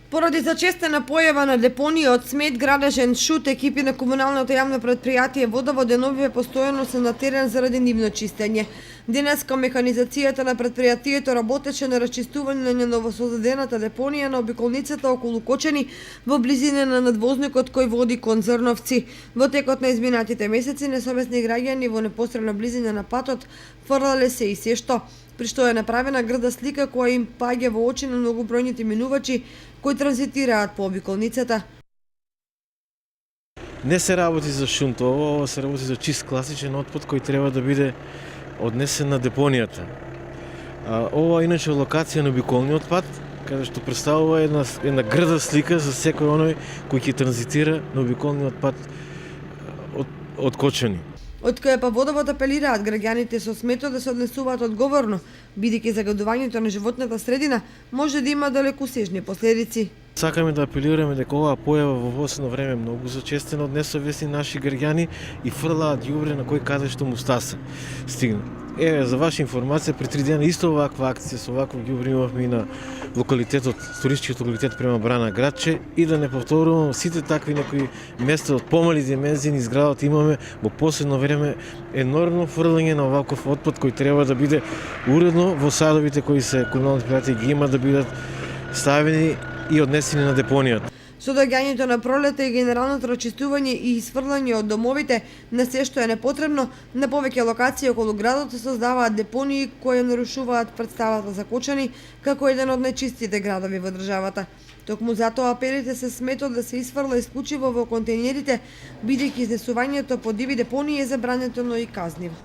Поради зачестена појава на депонија од смет, градежен шут, екипи на комуналното јавно предпријатие Водовод деновиве постојано се на терен заради нивно чистење. Денеска механизацијата на предпријатието работеше на расчистување на новосоздадената депонија на обиколницата околу Кочани во близина на надвозникот кој води кон Зрновци. Во текот на изминатите месеци несовесни граѓани во непосредна близина на патот фрлале се и се што, при што е направена грда слика која им паѓа во очи на многобројните минувачи кои транзитираат по обиколницата. Не се работи за шунт, ова се работи за чист класичен отпад кој треба да биде однесен на депонијата. Ова иначе локација на обиколниот пат, каде што представува една грда слика за секој оној кој ќе транзитира на обиколниот пат од Кочани. Од кај па Водовод апелираат граѓаните со сметот да се однесуваат одговорно, бидејќи загадувањето на животната средина може да има далекосежни последици. Сакаме да апелираме дека оваа појава во последно време многу зачестена од несовесни наши граѓани и фрлаат ѓубре на кој каде што му стаса стигна. Еве, за ваша информација, пред 3 дена исто оваква акција со овакво ѓубре имавме и на локалитетот, туристичкиот локалитет према Брана градче, и да не повторувам, сите такви некои места од помали димензии низ градот имаме во последно време енормно фрлање на оваков отпад кој треба да биде уредно во садовите кои се комунални предпријатија ги има да бидат ставени и однесени на депонијата. Со доаѓањето на пролета и генералното расчистување и исфрлање од домовите на се што е непотребно, на повеќе локации околу градот се создаваат депонии кои нарушуваат представата за Кочани како еден од најчистите градови во државата. Токму затоа апелите се сметот да се исфрла исклучиво во контејнерите, бидејќи изнесувањето по диви депонии е забрането, но и казниво.